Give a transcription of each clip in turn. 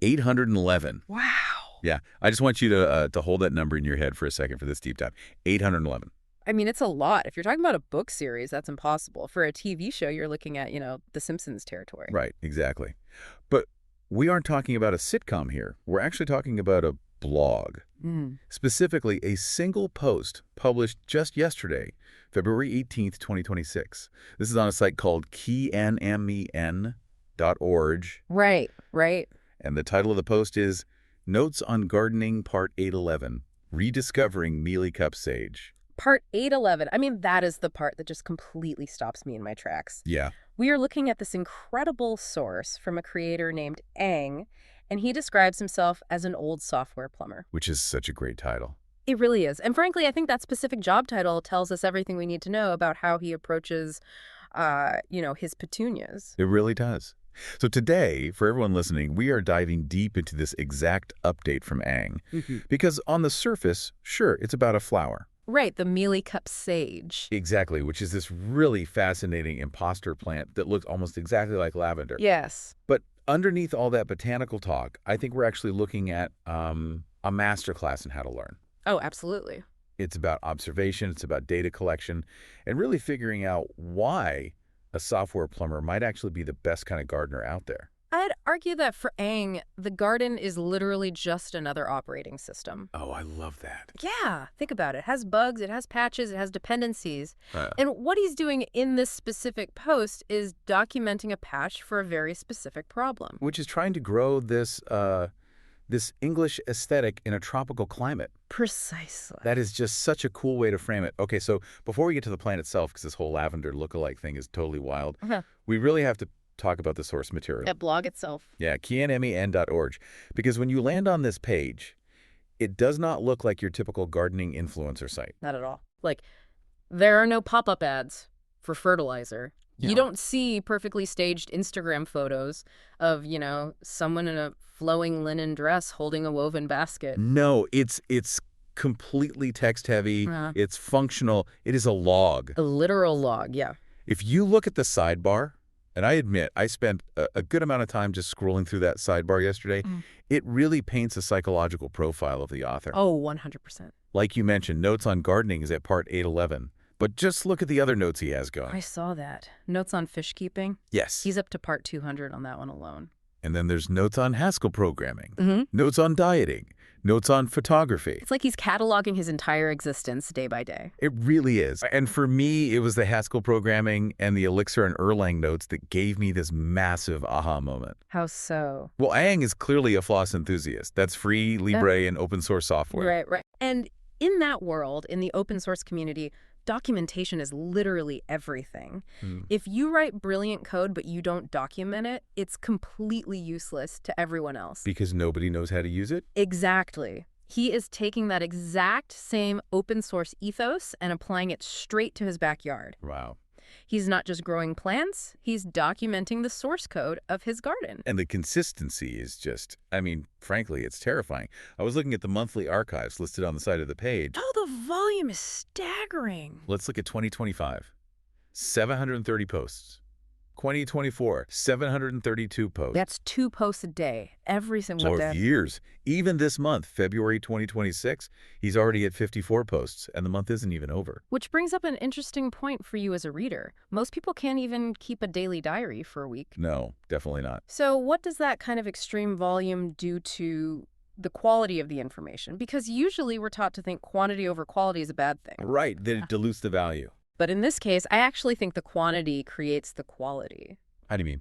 811. Wow. Yeah, I just want you to hold that number in your head for a second for this deep dive. 811. I mean, it's a lot. If you're talking about a book series, that's impossible. For a TV show, you're looking at, The Simpsons territory. Right, exactly. But we aren't talking about a sitcom here. We're actually talking about a blog. Specifically, a single post published just yesterday, February 18th, 2026. This is on a site called keynmen.org. Right. And the title of the post is Notes on Gardening Part 811, Rediscovering Mealycup Sage. Part 811. I mean, that is the part that just completely stops me in my tracks. Yeah. We are looking at this incredible source from a creator named Ang, and he describes himself as an old software plumber. Which is such a great title. It really is. And frankly, I think that specific job title tells us everything we need to know about how he approaches, his petunias. It really does. So today, for everyone listening, we are diving deep into this exact update from Ang. Because on the surface, sure, it's about a flower. Right, the Mealycup Sage. Exactly, which is this really fascinating imposter plant that looks almost exactly like lavender. Yes. But underneath all that botanical talk, I think we're actually looking at a masterclass in how to learn. Oh, absolutely. It's about observation, it's about data collection, and really figuring out why a software plumber might actually be the best kind of gardener out there. I'd argue that for Ang, the garden is literally just another operating system. Oh, I love that. Yeah, think about it. It has bugs, it has patches, it has dependencies. And what he's doing in this specific post is documenting a patch for a very specific problem. Which is trying to grow this English aesthetic in a tropical climate. Precisely. That is just such a cool way to frame it. Okay, so before we get to the plant itself, because this whole lavender lookalike thing is totally wild, we really have to talk about the source material. That blog itself. Yeah, keynmen.org. Because when you land on this page, it does not look like your typical gardening influencer site. Not at all. Like, there are no pop-up ads for fertilizer. Yeah. You don't see perfectly staged Instagram photos of, someone in a flowing linen dress holding a woven basket. No, it's completely text-heavy. It's functional. It is a log. A literal log, yeah. If you look at the sidebar, and I admit, I spent a good amount of time just scrolling through that sidebar yesterday. It really paints a psychological profile of the author. Oh, 100%. Like you mentioned, Notes on Gardening is at part 811. But just look at the other notes he has going. I saw that. Notes on fish keeping. Yes. He's up to part 200 on that one alone. And then there's Notes on Haskell programming, Notes on dieting, Notes on photography. It's like he's cataloging his entire existence day by day. It really is. And for me, it was the Haskell programming and the Elixir and Erlang notes that gave me this massive aha moment. How so? Well, Ang is clearly a floss enthusiast. That's free, Libre, and open source software. Right. And in that world, in the open source community, documentation is literally everything. If you write brilliant code but you don't document it, it's completely useless to everyone else. Because nobody knows how to use it? Exactly. He is taking that exact same open source ethos and applying it straight to his backyard. Wow. He's not just growing plants, he's documenting the source code of his garden. And the consistency is just, frankly, it's terrifying. I was looking at the monthly archives listed on the side of the page. Oh, the volume is staggering. Let's look at 2025. 730 posts. 2024, 732 posts. That's 2 posts a day, every single day. For years. Even this month, February 2026, he's already at 54 posts, and the month isn't even over. Which brings up an interesting point for you as a reader. Most people can't even keep a daily diary for a week. No, definitely not. So what does that kind of extreme volume do to the quality of the information? Because usually we're taught to think quantity over quality is a bad thing. Right, that it dilutes the value. But in this case, I actually think the quantity creates the quality. How do you mean?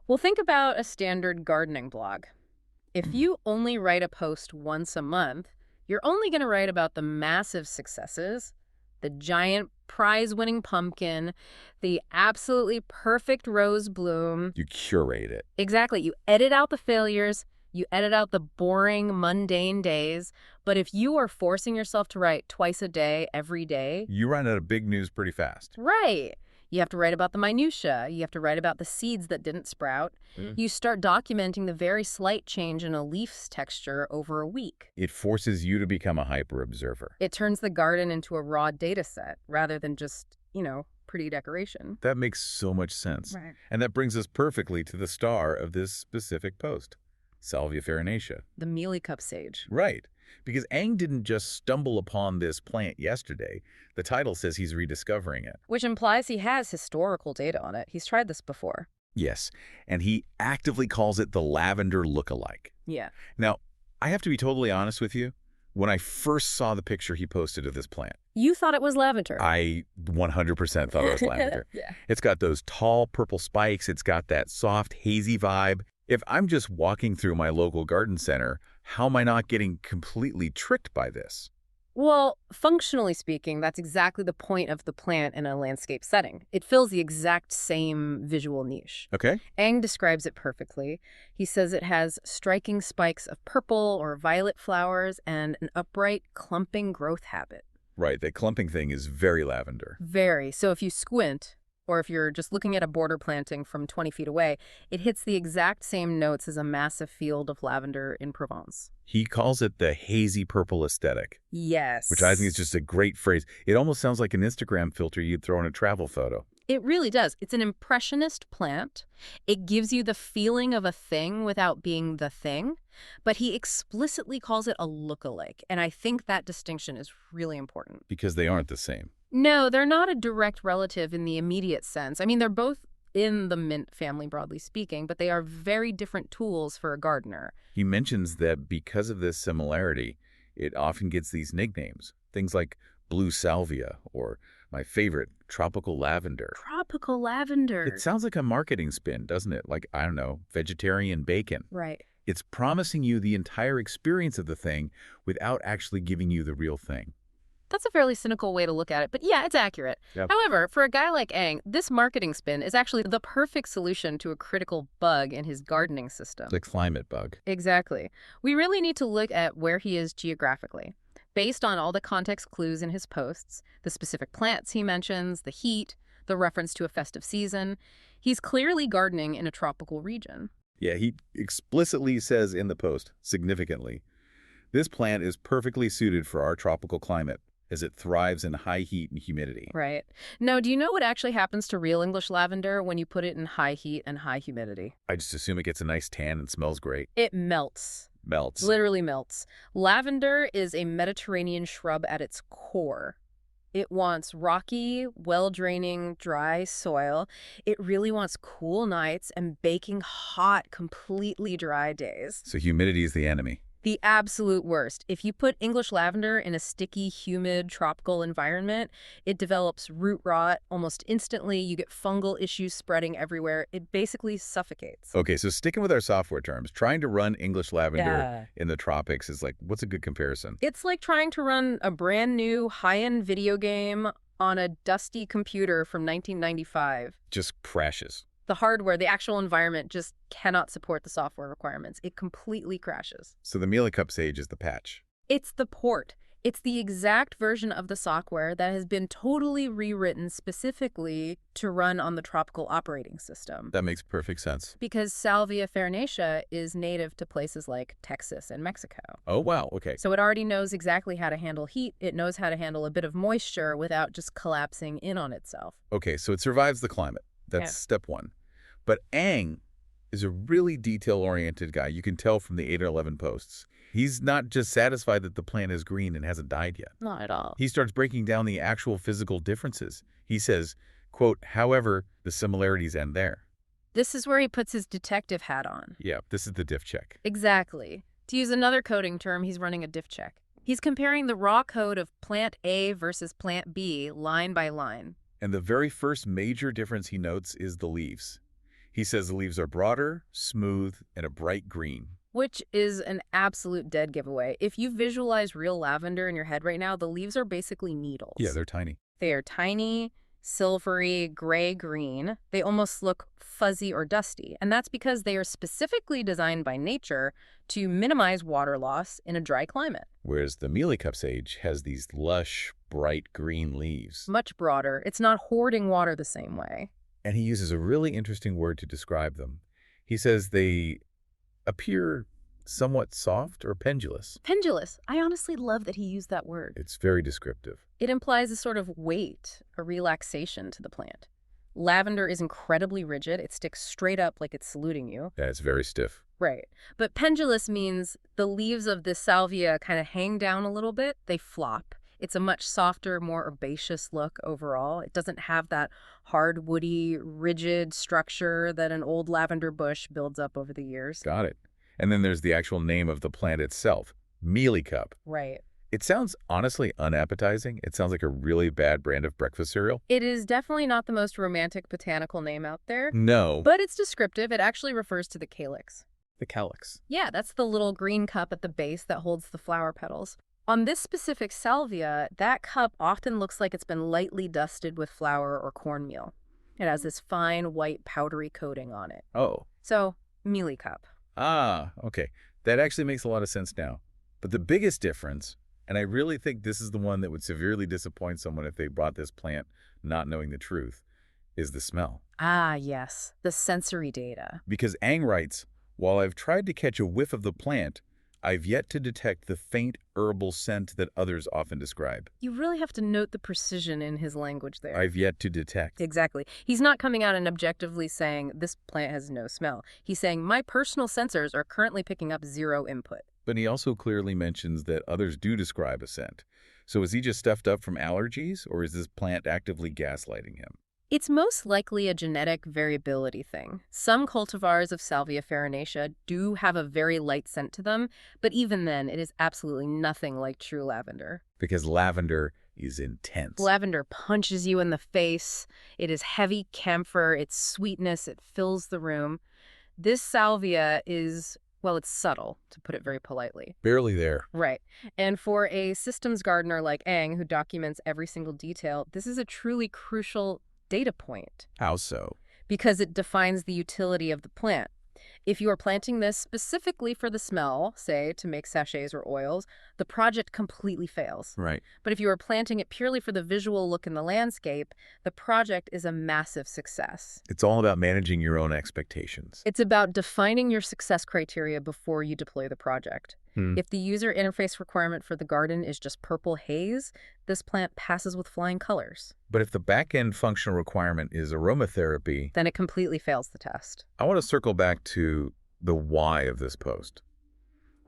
Well, think about a standard gardening blog. If you only write a post once a month, you're only going to write about the massive successes, the giant prize-winning pumpkin, the absolutely perfect rose bloom. You curate it. Exactly. You edit out the failures. You edit out the boring, mundane days. But if you are forcing yourself to write twice a day, every day... You run out of big news pretty fast. Right. You have to write about the minutia. You have to write about the seeds that didn't sprout. You start documenting the very slight change in a leaf's texture over a week. It forces you to become a hyper-observer. It turns the garden into a raw data set rather than just, pretty decoration. That makes so much sense. Right. And that brings us perfectly to the star of this specific post. Salvia farinacea. The Mealycup Sage. Right. Because Ang didn't just stumble upon this plant yesterday. The title says he's rediscovering it. Which implies he has historical data on it. He's tried this before. Yes, and he actively calls it the lavender look-alike. Yeah. Now, I have to be totally honest with you. When I first saw the picture he posted of this plant, You thought it was lavender. I 100% thought it was lavender. Yeah. It's got those tall purple spikes. It's got that soft, hazy vibe. If I'm just walking through my local garden center, how am I not getting completely tricked by this? Well, functionally speaking, that's exactly the point of the plant in a landscape setting. It fills the exact same visual niche. Okay. Ang describes it perfectly. He says it has striking spikes of purple or violet flowers and an upright, clumping growth habit. Right, that clumping thing is very lavender. Very. So if you squint, or if you're just looking at a border planting from 20 feet away, it hits the exact same notes as a massive field of lavender in Provence. He calls it the hazy purple aesthetic, Yes. which I think is just a great phrase. It almost sounds like an Instagram filter you'd throw in a travel photo. It really does. It's an impressionist plant. It gives you the feeling of a thing without being the thing, but he explicitly calls it a look-alike, and I think that distinction is really important. Because they aren't the same. No, they're not a direct relative in the immediate sense. I mean, they're both in the mint family, broadly speaking, but they are very different tools for a gardener. He mentions that because of this similarity, it often gets these nicknames. Things like blue salvia or my favorite, tropical lavender. Tropical lavender. It sounds like a marketing spin, doesn't it? Like, I don't know, vegetarian bacon. Right. It's promising you the entire experience of the thing without actually giving you the real thing. That's a fairly cynical way to look at it, but yeah, it's accurate. Yep. However, for a guy like Ang, this marketing spin is actually the perfect solution to a critical bug in his gardening system. The climate bug. Exactly. We really need to look at where he is geographically. Based on all the context clues in his posts, the specific plants he mentions, the heat, the reference to a festive season, he's clearly gardening in a tropical region. Yeah, he explicitly says in the post, significantly, this plant is perfectly suited for our tropical climate, as it thrives in high heat and humidity. Right. Now, do you know what actually happens to real English lavender when you put it in high heat and high humidity? I just assume it gets a nice tan and smells great. It melts. Melts. Literally melts. Lavender is a Mediterranean shrub at its core. It wants rocky, well-draining, dry soil. It really wants cool nights and baking hot, completely dry days. So humidity is the enemy. The absolute worst. If you put English lavender in a sticky, humid, tropical environment, it develops root rot almost instantly. You get fungal issues spreading everywhere. It basically suffocates. Okay, so sticking with our software terms, trying to run English lavender in the tropics is like, what's a good comparison? It's like trying to run a brand new high-end video game on a dusty computer from 1995. Just crashes. The hardware, the actual environment just cannot support the software requirements. It completely crashes. So the Mealycup Sage is the patch. It's the port. It's the exact version of the software that has been totally rewritten specifically to run on the tropical operating system. That makes perfect sense. Because Salvia farinacea is native to places like Texas and Mexico. Oh, wow. Okay. So it already knows exactly how to handle heat. It knows how to handle a bit of moisture without just collapsing in on itself. Okay, so it survives the climate. That's step one. But Ang is a really detail-oriented guy. You can tell from the 8 or 11 posts. He's not just satisfied that the plant is green and hasn't died yet. Not at all. He starts breaking down the actual physical differences. He says, quote, however, the similarities end there. This is where he puts his detective hat on. Yeah, this is the diff check. Exactly. To use another coding term, he's running a diff check. He's comparing the raw code of plant A versus plant B line by line. And the very first major difference he notes is the leaves. He says the leaves are broader, smooth, and a bright green. Which is an absolute dead giveaway. If you visualize real lavender in your head right now, the leaves are basically needles. Yeah, they're tiny. They are tiny, silvery, gray-green. They almost look fuzzy or dusty. And that's because they are specifically designed by nature to minimize water loss in a dry climate. Whereas the Mealycup Sage has these lush, bright green leaves. Much broader. It's not hoarding water the same way. And he uses a really interesting word to describe them. He says they appear somewhat soft or pendulous. Pendulous. I honestly love that he used that word. It's very descriptive. It implies a sort of weight, a relaxation to the plant. Lavender is incredibly rigid. It sticks straight up like it's saluting you. Yeah, it's very stiff. Right. But pendulous means the leaves of this salvia kind of hang down a little bit. They flop. It's a much softer, more herbaceous look overall. It doesn't have that hard, woody, rigid structure that an old lavender bush builds up over the years. Got it. And then there's the actual name of the plant itself, Mealycup. Right. It sounds honestly unappetizing. It sounds like a really bad brand of breakfast cereal. It is definitely not the most romantic botanical name out there, No. but it's descriptive. It actually refers to the calyx. The calyx. Yeah, that's the little green cup at the base that holds the flower petals. On this specific salvia, that cup often looks like it's been lightly dusted with flour or cornmeal. It has this fine, white, powdery coating on it. Oh. So, mealycup. Ah, okay. That actually makes a lot of sense now. But the biggest difference, and I really think this is the one that would severely disappoint someone if they bought this plant not knowing the truth, is the smell. Ah, yes, the sensory data. Because Ang writes, while I've tried to catch a whiff of the plant, I've yet to detect the faint herbal scent that others often describe. You really have to note the precision in his language there. I've yet to detect. Exactly. He's not coming out and objectively saying, this plant has no smell. He's saying, my personal sensors are currently picking up zero input. But he also clearly mentions that others do describe a scent. So is he just stuffed up from allergies, or is this plant actively gaslighting him? It's most likely a genetic variability thing. Some cultivars of Salvia farinacea do have a very light scent to them, but even then, it is absolutely nothing like true lavender. Because lavender is intense. Lavender punches you in the face. It is heavy camphor. Its sweetness, it fills the room. This salvia is, well, it's subtle, to put it very politely. Barely there. Right. And for a systems gardener like Ang, who documents every single detail, this is a truly crucial data point. How so? Because it defines the utility of the plant. If you are planting this specifically for the smell, say, to make sachets or oils, the project completely fails. Right. But if you are planting it purely for the visual look in the landscape, the project is a massive success. It's all about managing your own expectations. It's about defining your success criteria before you deploy the project. If the user interface requirement for the garden is just purple haze, this plant passes with flying colors. But if the back-end functional requirement is aromatherapy, Then it completely fails the test. I want to circle back to the why of this post.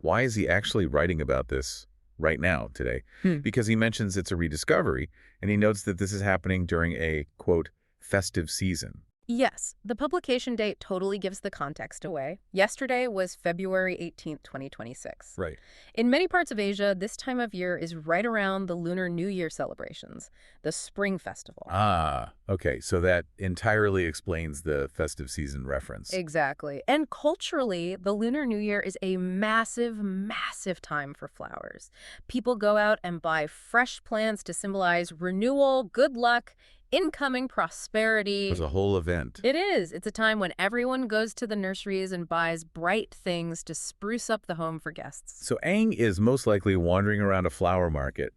Why is he actually writing about this right now, today? Because he mentions it's a rediscovery, and he notes that this is happening during a, quote, festive season. Yes, the publication date totally gives the context away. Yesterday was February 18th, 2026. Right. In many parts of Asia, this time of year is right around the Lunar New Year celebrations, the Spring Festival. Ah, okay. So that entirely explains the festive season reference. Exactly. And culturally, the Lunar New Year is a massive, massive time for flowers. People go out and buy fresh plants to symbolize renewal, good luck, incoming prosperity. There's a whole event. It is. It's a time when everyone goes to the nurseries and buys bright things to spruce up the home for guests. So Ang is most likely wandering around a flower market.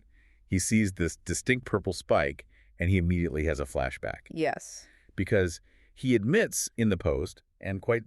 He sees this distinct purple spike, and he immediately has a flashback. Yes. Because he admits in the post, and quite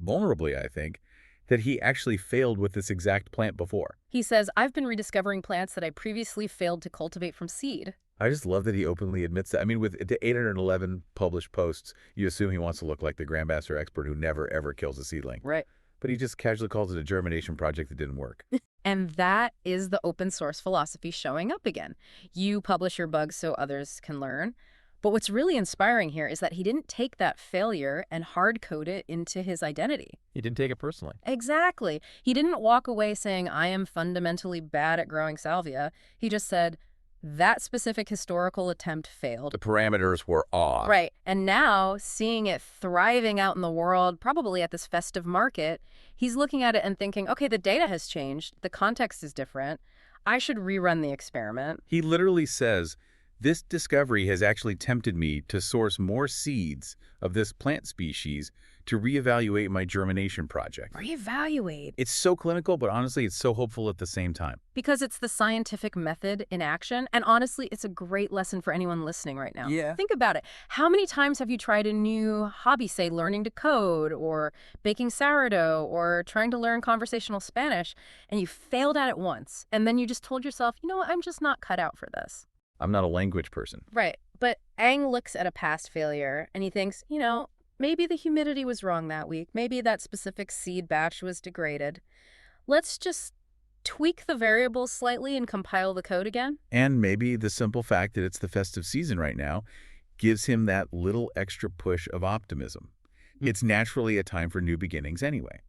vulnerably, I think, that he actually failed with this exact plant before. He says, I've been rediscovering plants that I previously failed to cultivate from seed. I just love that he openly admits that. I mean, with 811 published posts, you assume he wants to look like the grandmaster expert who never, ever kills a seedling. Right. But he just casually calls it a germination project that didn't work. And that is the open source philosophy showing up again. You publish your bugs so others can learn. But what's really inspiring here is that he didn't take that failure and hard code it into his identity. He didn't take it personally. Exactly. He didn't walk away saying, I am fundamentally bad at growing salvia. He just said, that specific historical attempt failed. The parameters were off. Right. And now, seeing it thriving out in the world, probably at this festive market, he's looking at it and thinking, okay, the data has changed. The context is different. I should rerun the experiment. He literally says, this discovery has actually tempted me to source more seeds of this plant species to reevaluate my germination project. Reevaluate. It's so clinical, but honestly, it's so hopeful at the same time. Because it's the scientific method in action. And honestly, it's a great lesson for anyone listening right now. Yeah. Think about it. How many times have you tried a new hobby, say learning to code or baking sourdough or trying to learn conversational Spanish, and you failed at it once, and then you just told yourself, you know what, I'm just not cut out for this. I'm not a language person. Right. But Ang looks at a past failure and he thinks, you know, Maybe the humidity was wrong that week. Maybe that specific seed batch was degraded. Let's just tweak the variables slightly and compile the code again. And maybe the simple fact that it's the festive season right now gives him that little extra push of optimism. It's naturally a time for new beginnings anyway.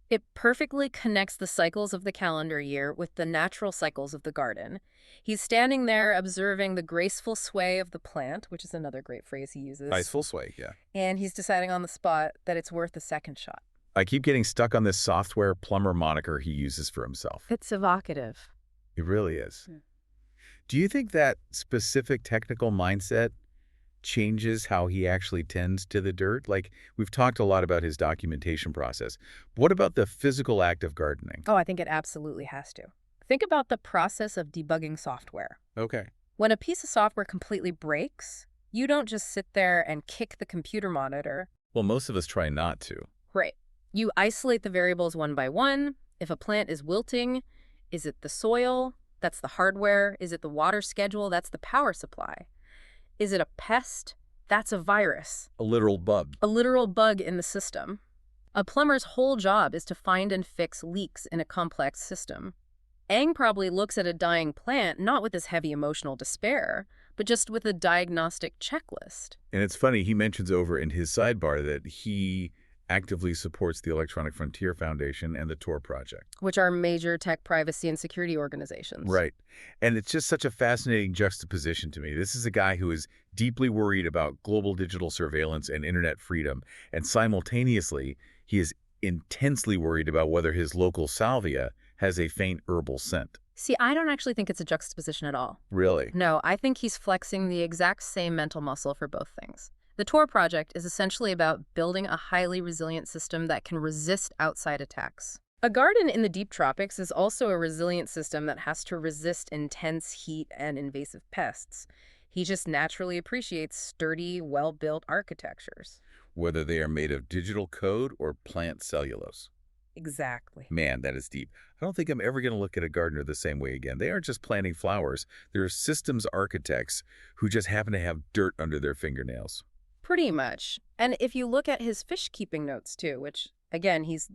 It perfectly connects the cycles of the calendar year with the natural cycles of the garden. He's standing there observing the graceful sway of the plant, which is another great phrase he uses. Graceful sway, yeah. And he's deciding on the spot that it's worth a second shot. I keep getting stuck on this software plumber moniker he uses for himself. It's evocative. It really is. Yeah. Do you think that specific technical mindset changes how he actually tends to the dirt? Like, we've talked a lot about his documentation process. But what about the physical act of gardening? Oh, I think it absolutely has to. Think about the process of debugging software. Okay. When a piece of software completely breaks, you don't just sit there and kick the computer monitor. Well, most of us try not to. Right. You isolate the variables one by one. If a plant is wilting, is it the soil? That's the hardware. Is it the water schedule? That's the power supply. Is it a pest? That's a virus. A literal bug. A literal bug in the system. A plumber's whole job is to find and fix leaks in a complex system. Aang probably looks at a dying plant not with this heavy emotional despair, but just with a diagnostic checklist. And it's funny, he mentions over in his sidebar that he actively supports the Electronic Frontier Foundation and the Tor Project. Which are major tech privacy and security organizations. Right. And it's just such a fascinating juxtaposition to me. This is a guy who is deeply worried about global digital surveillance and internet freedom, and simultaneously, he is intensely worried about whether his local salvia has a faint herbal scent. See, I don't actually think it's a juxtaposition at all. Really? No, I think he's flexing the exact same mental muscle for both things. The Tor project is essentially about building a highly resilient system that can resist outside attacks. A garden in the deep tropics is also a resilient system that has to resist intense heat and invasive pests. He just naturally appreciates sturdy, well-built architectures. Whether they are made of digital code or plant cellulose. Exactly. Man, that is deep. I don't think I'm ever going to look at a gardener the same way again. They aren't just planting flowers. They're systems architects who just happen to have dirt under their fingernails. Pretty much. And if you look at his fish keeping notes too, which again, he's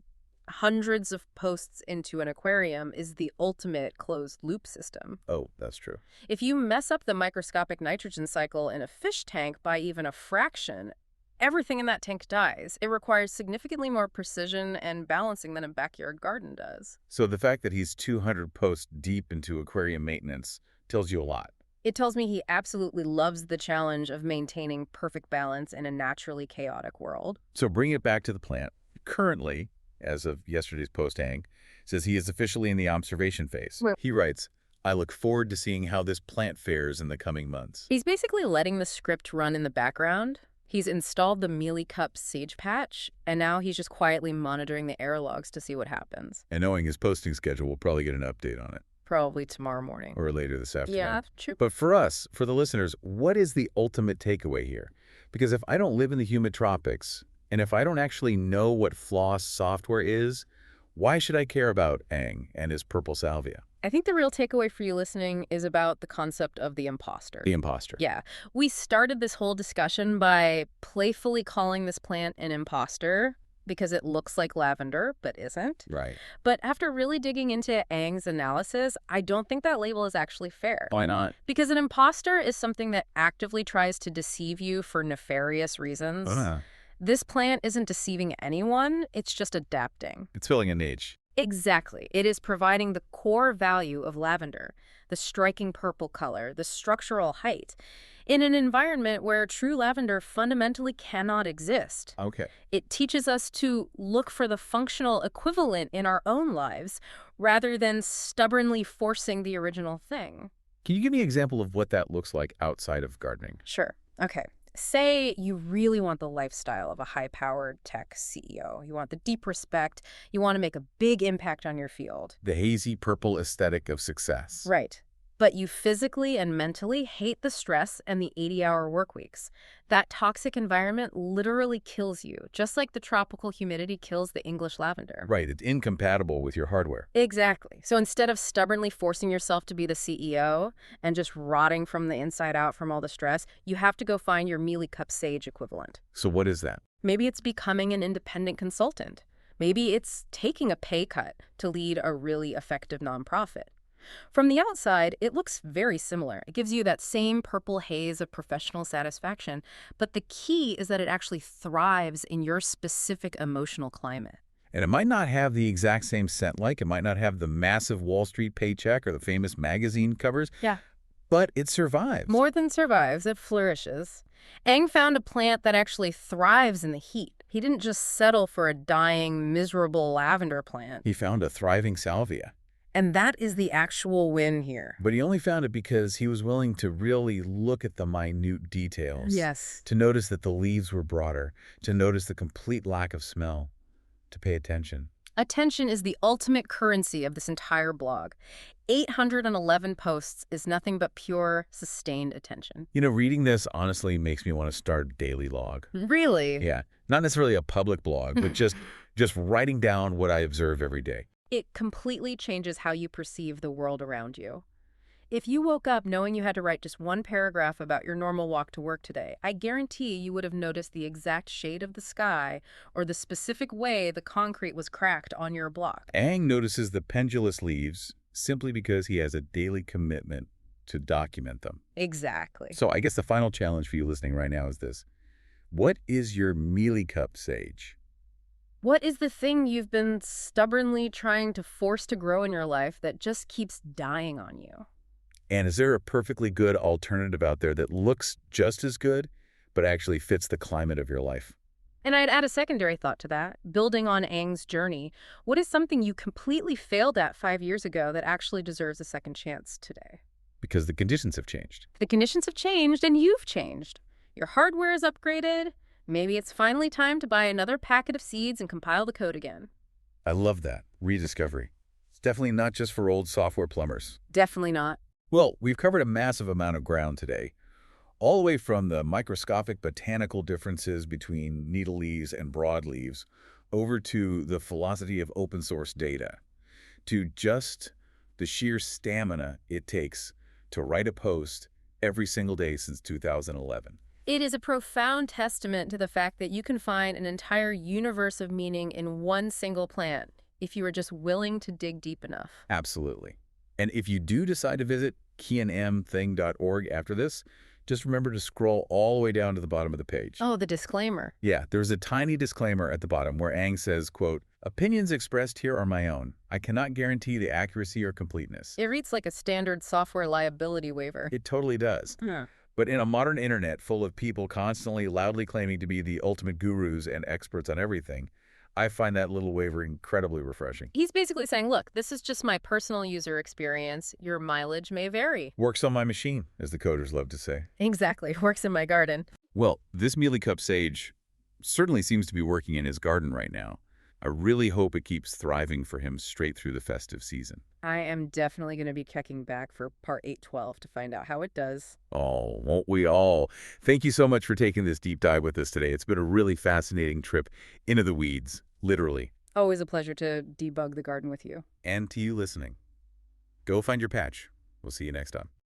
hundreds of posts into an aquarium, is the ultimate closed loop system. Oh, that's true. If you mess up the microscopic nitrogen cycle in a fish tank by even a fraction, everything in that tank dies. It requires significantly more precision and balancing than a backyard garden does. So the fact that he's 200 posts deep into aquarium maintenance tells you a lot. It tells me he absolutely loves the challenge of maintaining perfect balance in a naturally chaotic world. So bring it back to the plant. Currently, as of yesterday's post, Aang says he is officially in the observation phase. Right. He writes, I look forward to seeing how this plant fares in the coming months. He's basically letting the script run in the background. He's installed the Mealycup Sage patch, and now he's just quietly monitoring the error logs to see what happens. And knowing his posting schedule, we'll probably get an update on it. Probably tomorrow morning. Or later this afternoon. Yeah, true. But for us, for the listeners, what is the ultimate takeaway here? Because if I don't live in the humid tropics, and if I don't actually know what floss software is, why should I care about Aang and his purple salvia? I think the real takeaway for you listening is about the concept of the imposter. The imposter. Yeah. We started this whole discussion by playfully calling this plant an imposter because it looks like lavender, but isn't. Right. But after really digging into Aang's analysis, I don't think that label is actually fair. Why not? Because an imposter is something that actively tries to deceive you for nefarious reasons. This plant isn't deceiving anyone, it's just adapting. It's filling a niche. Exactly. It is providing the core value of lavender, the striking purple color, the structural height, in an environment where true lavender fundamentally cannot exist. Okay. It teaches us to look for the functional equivalent in our own lives rather than stubbornly forcing the original thing. Can you give me an example of what that looks like outside of gardening? Sure. Okay. Say you really want the lifestyle of a high-powered tech CEO. You want the deep respect. You want to make a big impact on your field. The hazy purple aesthetic of success. Right. But you physically and mentally hate the stress and the 80-hour work weeks. That toxic environment literally kills you, just like the tropical humidity kills the English lavender. Right. It's incompatible with your hardware. Exactly. So instead of stubbornly forcing yourself to be the CEO and just rotting from the inside out from all the stress, you have to go find your Mealycup Sage equivalent. So what is that? Maybe it's becoming an independent consultant. Maybe it's taking a pay cut to lead a really effective nonprofit. From the outside, it looks very similar. It gives you that same purple haze of professional satisfaction, but the key is that it actually thrives in your specific emotional climate. And it might not have the exact same scent like, it might not have the massive Wall Street paycheck or the famous magazine covers, Yeah. but it survives. More than survives, it flourishes. Eng found a plant that actually thrives in the heat. He didn't just settle for a dying, miserable lavender plant. He found a thriving salvia. And that is the actual win here. But he only found it because he was willing to really look at the minute details. Yes. To notice that the leaves were broader, to notice the complete lack of smell, to pay attention. Attention is the ultimate currency of this entire blog. 811 posts is nothing but pure, sustained attention. You know, reading this honestly makes me want to start a daily log. Really? Yeah, not necessarily a public blog, but just writing down what I observe every day. It completely changes how you perceive the world around you. If you woke up knowing you had to write just one paragraph about your normal walk to work today, I guarantee you would have noticed the exact shade of the sky or the specific way the concrete was cracked on your block. Aang notices the pendulous leaves simply because he has a daily commitment to document them. Exactly. So I guess the final challenge for you listening right now is this. What is your Mealycup Sage? What is the thing you've been stubbornly trying to force to grow in your life that just keeps dying on you? And is there a perfectly good alternative out there that looks just as good, but actually fits the climate of your life? And I'd add a secondary thought to that. Building on Aang's journey, what is something you completely failed at 5 years ago that actually deserves a second chance today? Because the conditions have changed. The conditions have changed and you've changed. Your hardware is upgraded. Maybe it's finally time to buy another packet of seeds and compile the code again. I love that. Rediscovery. It's definitely not just for old software plumbers. Definitely not. Well, we've covered a massive amount of ground today, all the way from the microscopic botanical differences between needle leaves and broadleaves over to the philosophy of open source data, to just the sheer stamina it takes to write a post every single day since 2011. It is a profound testament to the fact that you can find an entire universe of meaning in one single plant if you are just willing to dig deep enough. Absolutely. And if you do decide to visit kianmthing.org after this, just remember to scroll all the way down to the bottom of the page. Oh, the disclaimer. Yeah, there's a tiny disclaimer at the bottom where Aang says, quote, "Opinions expressed here are my own. I cannot guarantee the accuracy or completeness." It reads like a standard software liability waiver. It totally does. Yeah. But in a modern internet full of people constantly loudly claiming to be the ultimate gurus and experts on everything, I find that little waiver incredibly refreshing. He's basically saying, look, this is just my personal user experience. Your mileage may vary. Works on my machine, as the coders love to say. Exactly. Works in my garden. Well, this Mealycup Sage certainly seems to be working in his garden right now. I really hope it keeps thriving for him straight through the festive season. I am definitely going to be checking back for part 812 to find out how it does. Oh, won't we all? Thank you so much for taking this deep dive with us today. It's been a really fascinating trip into the weeds, literally. Always a pleasure to debug the garden with you. And to you listening. Go find your patch. We'll see you next time.